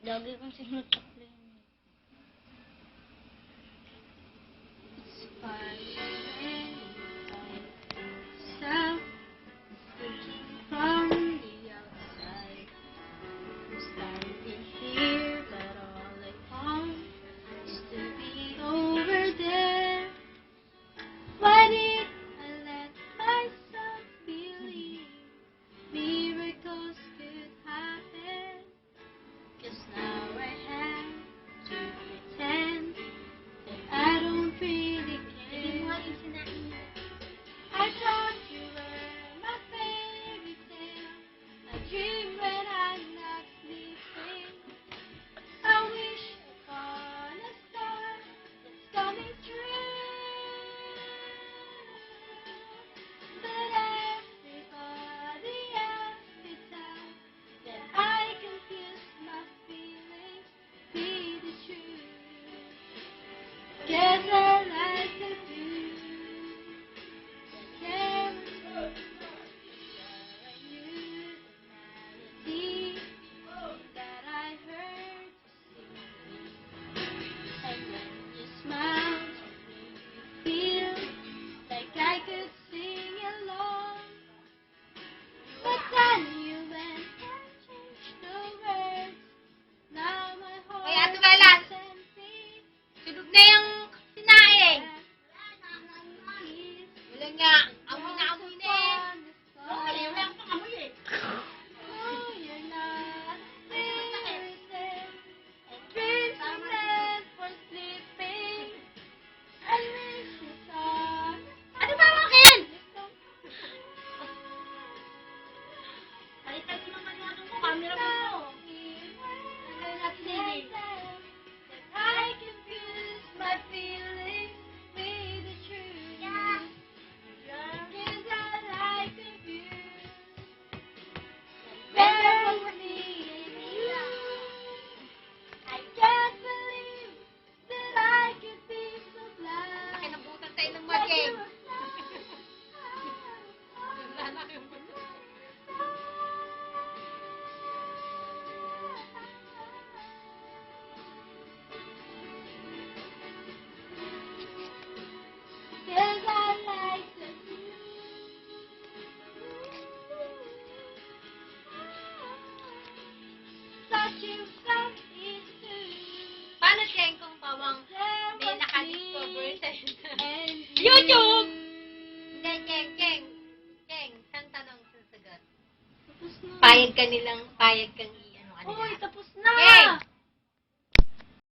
Lagi kong sinutukli yun. From the outside, I'm standing here, but all I want is to be over there. Why did I let myself believe miracles could happen? 'Cause now I have to pretend that I don't really care. I thought you were my fairy tale, a dream when I'm not sleeping. I wish upon a star that's coming true, but everybody else could tell that I confuse my feelings with the truth. Guess I like to do. That I heard and when you smiled, you feel like I could sing along. But then you went and changed the words. Now my heart Hoy, Ate Velas! is empty. Tulog na yung sinaing. Wala nga. Amoy na amoy na eh. Okay, wala akong amoy eh. Oh, you're not irritated, and dreams are meant for sleeping. And wish you saw Ano ba akin? Palitan mo naman yung ano mo, camera mo. that I confuse my feelings with the truth. Cause I like the view. Bear with me and you. I can't believe that I could be so blind. Nakinabutan tayo ng Like maging. you were Lalaki yung maging. Cause I like the view. Thought you felt it too. Paano, Cheng, kung pawang There may was nakadiscover me sa'yo sa and YouTube? you. Hindi, Cheng. Cheng, isang tanong sasagot. Tapos na. Payag kang i-ano ka Uy, nila. tapos na! Cheng!